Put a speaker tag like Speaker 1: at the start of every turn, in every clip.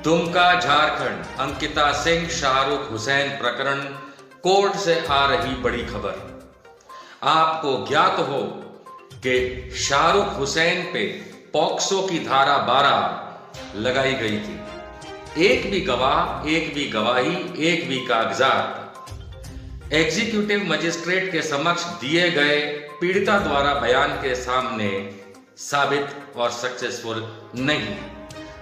Speaker 1: दुमका झारखंड, अंकिता सिंह शाहरुख हुसैन प्रकरण कोर्ट से आ रही बड़ी खबर। आपको ज्ञात हो कि शाहरुख हुसैन पे पॉक्सो की धारा 12 लगाई गई थी। एक भी गवाह, एक भी गवाही, एक भी कागजात एग्जीक्यूटिव मजिस्ट्रेट के समक्ष दिए गए पीड़िता द्वारा बयान के सामने साबित और सक्सेसफुल नहीं।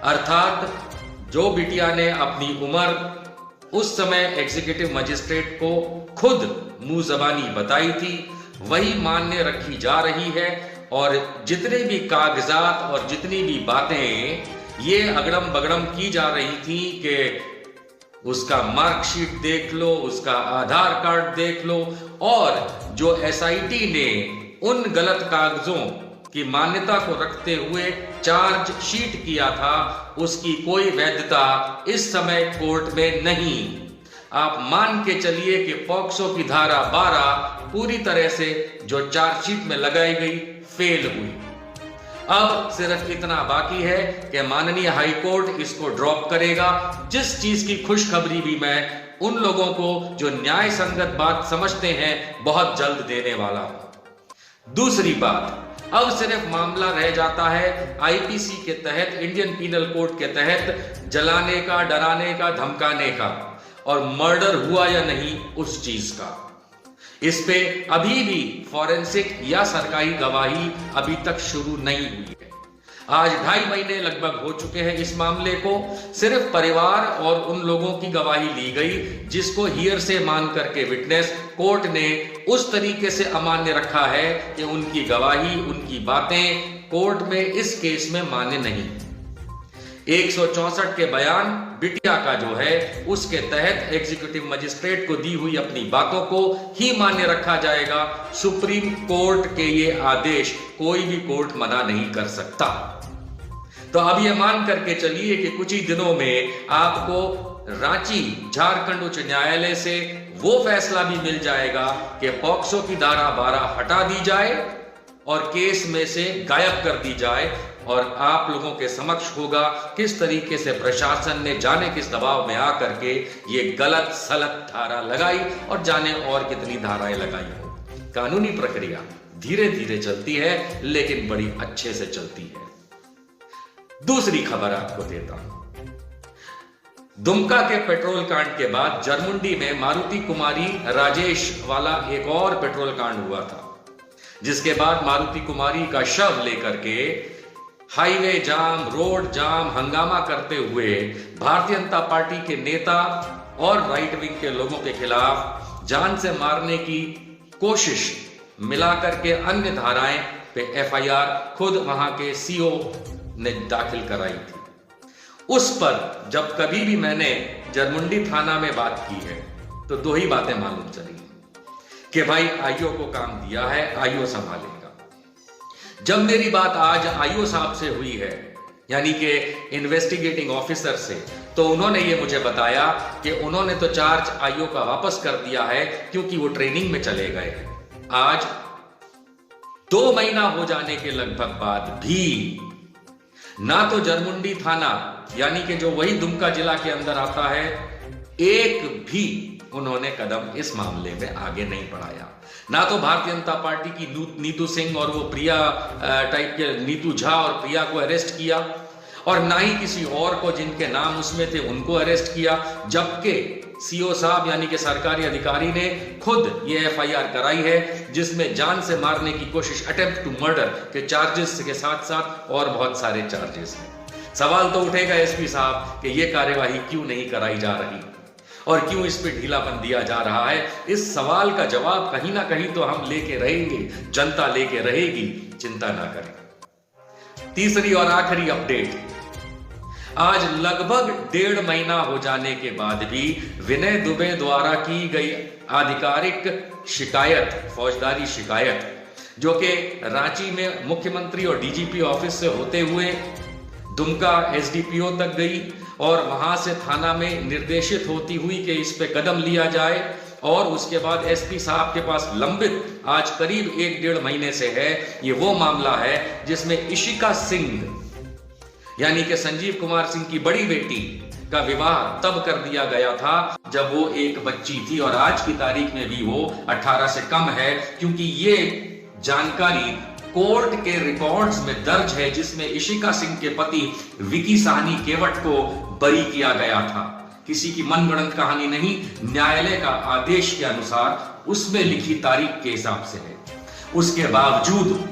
Speaker 1: अर्थात जो बिटिया ने अपनी उम्र उस समय एग्जीक्यूटिव मजिस्ट्रेट को खुद मुंह जबानी बताई थी, वही मान्य रखी जा रही है। और जितने भी कागजात और जितनी भी बातें ये अगड़म बगड़म की जा रही थी कि उसका मार्कशीट देख लो, उसका आधार कार्ड देख लो, और जो एसआईटी ने उन गलत कागजों की मान्यता को रखते हुए चार्जशीट किया था, उसकी कोई वैधता इस समय कोर्ट में नहीं। आप मान के चलिए कि पॉक्सो की धारा 12 पूरी तरह से जो चार्जशीट में लगाई गई फेल हुई। अब सिर्फ इतना बाकी है कि माननीय हाई कोर्ट इसको ड्रॉप करेगा, जिस चीज की खुशखबरी भी मैं उन लोगों को जो न्याय संगत बात समझते हैं बहुत जल्द देने वाला हूं। दूसरी बात, अब सिर्फ मामला रह जाता है आईपीसी के तहत, इंडियन पीनल कोड के तहत जलाने का, डराने का, धमकाने का और मर्डर हुआ या नहीं उस चीज का। इस पे अभी भी फॉरेंसिक या सरकारी गवाही अभी तक शुरू नहीं हुई है। आज 2.5 महीने लगभग हो चुके हैं इस मामले को। सिर्फ परिवार और उन लोगों की गवाही ली गई जिसको हियर से मान करके विटनेस कोर्ट ने उस तरीके से अमान्य रखा है कि उनकी गवाही, उनकी बातें कोर्ट में इस केस में मान्य नहीं। 164 के बयान बिटिया का जो है उसके तहत एग्जीक्यूटिव मजिस्ट्रेट को दी हुई अपनी बातों को ही मान्य रखा जाएगा। सुप्रीम कोर्ट के ये आदेश कोई भी कोर्ट मना नहीं कर सकता। तो अब ये मान करके चलिए कि कुछ ही दिनों में आपको रांची झारखंड उच्च न्यायालय से वो फैसला भी मिल जाएगा कि पॉक्सो की धारा 12 हटा दी जाए और केस में से गायब कर दी जाए। और आप लोगों के समक्ष होगा किस तरीके से प्रशासन ने जाने किस दबाव में आकर के ये गलत सलत धारा लगाई और जाने और कितनी धाराएं लगाई हो। कानूनी प्रक्रिया धीरे धीरे चलती है लेकिन बड़ी अच्छे से चलती है। दूसरी खबर आपको देता हूं। दुमका के पेट्रोल कांड के बाद जरमुंडी में मारुति कुमारी राजेश वाला एक और पेट्रोल कांड हुआ था, जिसके बाद मारुति कुमारी का शव लेकर के हाईवे जाम, रोड जाम, हंगामा करते हुए भारतीय जनता पार्टी के नेता और राइट विंग के लोगों के खिलाफ जान से मारने की कोशिश मिलाकर के अन्य धाराएं पे एफआईआर खुद वहां के सीओ ने दाखिल कराई थी। उस पर जब कभी भी मैंने जरमुंडी थाना में बात की है तो 2 ही बातें मालूम चली कि भाई आईओ को काम दिया है, आईओ संभालेगा। जब मेरी बात आज आईओ साहब से हुई है, यानी कि इन्वेस्टिगेटिंग ऑफिसर से, तो उन्होंने ये मुझे बताया कि उन्होंने तो चार्ज आईओ का वापस कर दिया है क्योंकि वो ट्रेनिंग में चले गए हैं। आज 2 महीना हो जाने के लगभग बाद भी ना तो जरमुंडी थाना, यानी कि जो वही दुमका जिला के अंदर आता है, एक भी उन्होंने कदम इस मामले में आगे नहीं बढ़ाया। ना तो भारतीय जनता पार्टी की नीतू सिंह और वो प्रिया टाइप के नीतू झा और प्रिया को अरेस्ट किया, और ना ही किसी और को जिनके नाम उसमें थे उनको अरेस्ट किया, जबकि सीओ साहब यानी कि सरकारी अधिकारी ने खुद ये एफआईआर कराई है जिसमें जान से मारने की कोशिश, अटेम्प्ट टू मर्डर के चार्जेस के साथ साथ और बहुत सारे चार्जेस हैं। सवाल तो उठेगा एसपी साहब कि ये कार्यवाही क्यों नहीं कराई जा रही और क्यों इस पे ढीलापन दिया जा रहा है। इस सवाल का जवाब कहीं ना कहीं तो हम लेके रहेंगे, जनता लेके रहेगी, चिंता ना करें। तीसरी और आखिरी अपडेट, आज लगभग 1.5 महीना हो जाने के बाद भी विनय दुबे द्वारा की गई आधिकारिक शिकायत, फौजदारी शिकायत, जो कि रांची में मुख्यमंत्री और डीजीपी ऑफिस से होते हुए दुमका एसडीपीओ तक गई और वहां से थाना में निर्देशित होती हुई कि इस पे कदम लिया जाए, और उसके बाद एसपी साहब के पास लंबित आज करीब 1-1.5 महीने से है। ये वो मामला है जिसमें इशिका सिंह यानी कि संजीव कुमार सिंह की बड़ी बेटी का विवाह तब कर दिया गया था जब वो एक बच्ची थी, और आज की तारीख में भी वो 18 से कम है, क्योंकि ये जानकारी कोर्ट के रिकॉर्ड्स में दर्ज है, जिसमें इशिका सिंह के पति विकी साहनी केवट को बरी किया गया था। किसी की मनगढ़ंत कहानी नहीं, न्यायालय का आदेश के अनुसार उसमें लिखी तारीख के हिसाब से है। उसके बावजूद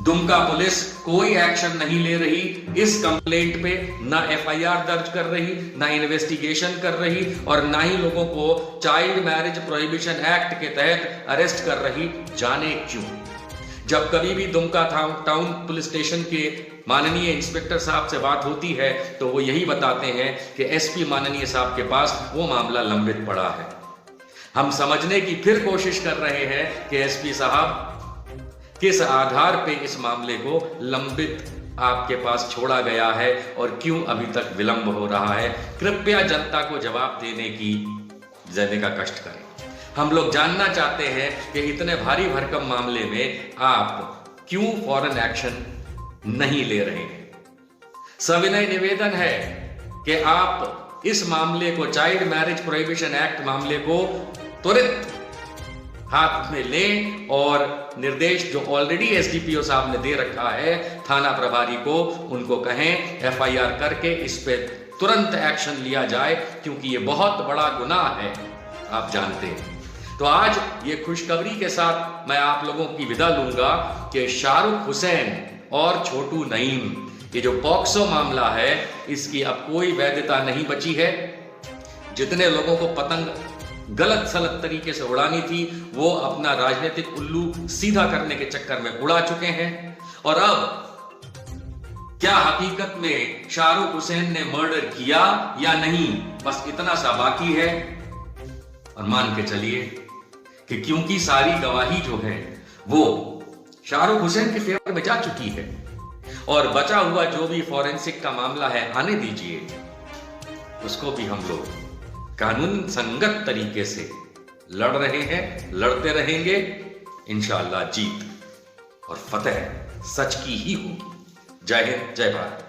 Speaker 1: दुमका पुलिस कोई एक्शन नहीं ले रही इस कंप्लेंट पे, ना एफआईआर दर्ज कर रही, ना इन्वेस्टिगेशन कर रही, और ना ही लोगों को चाइल्ड मैरिज प्रोहिबिशन एक्ट के तहत अरेस्ट कर रही। जाने क्यों? जब कभी भी दुमका टाउन पुलिस स्टेशन के माननीय इंस्पेक्टर साहब से बात होती है तो वो यही बताते हैं कि एसपी माननीय साहब के पास वो मामला लंबित पड़ा है। हम समझने की फिर कोशिश कर रहे हैं कि एसपी साहब किस आधार पे इस मामले को लंबित आपके पास छोड़ा गया है और क्यों अभी तक विलंब हो रहा है। कृपया जनता को जवाब देने का कष्ट करें। हम लोग जानना चाहते हैं कि इतने भारी भरकम मामले में आप क्यों फौरन एक्शन नहीं ले रहे हैं। सविनय निवेदन है कि आप इस मामले को, चाइल्ड मैरिज प्रोहिबिशन एक्ट मामले को त्वरित हाथ में लें और निर्देश जो ऑलरेडी एसडीपीओ साहब ने दे रखा है थाना प्रभारी को, उनको कहें एफआईआर करके इस पे तुरंत एक्शन लिया जाए, क्योंकि ये बहुत बड़ा गुनाह है, आप जानते हैं। तो आज ये खुशखबरी के साथ मैं आप लोगों की विदा लूंगा कि शाहरुख हुसैन और छोटू नईम, ये जो पॉक्सो मामला है, इसकी अब कोई वैधता नहीं बची है। जितने लोगों को पतंग गलत सलत तरीके से उड़ानी थी वो अपना राजनीतिक उल्लू सीधा करने के चक्कर में उड़ा चुके हैं। और अब क्या हकीकत में शाहरुख हुसैन ने मर्डर किया या नहीं, बस इतना सा बाकी है। और मान के चलिए कि क्योंकि सारी गवाही जो है वो शाहरुख हुसैन के फेवर में जा चुकी है, और बचा हुआ जो भी फॉरेंसिक का मामला है आने दीजिए, उसको भी हम लोग कानून संगत तरीके से लड़ रहे हैं, लड़ते रहेंगे। इंशाअल्लाह जीत और फतेह सच की ही होगी। जय हिंद, जय भारत।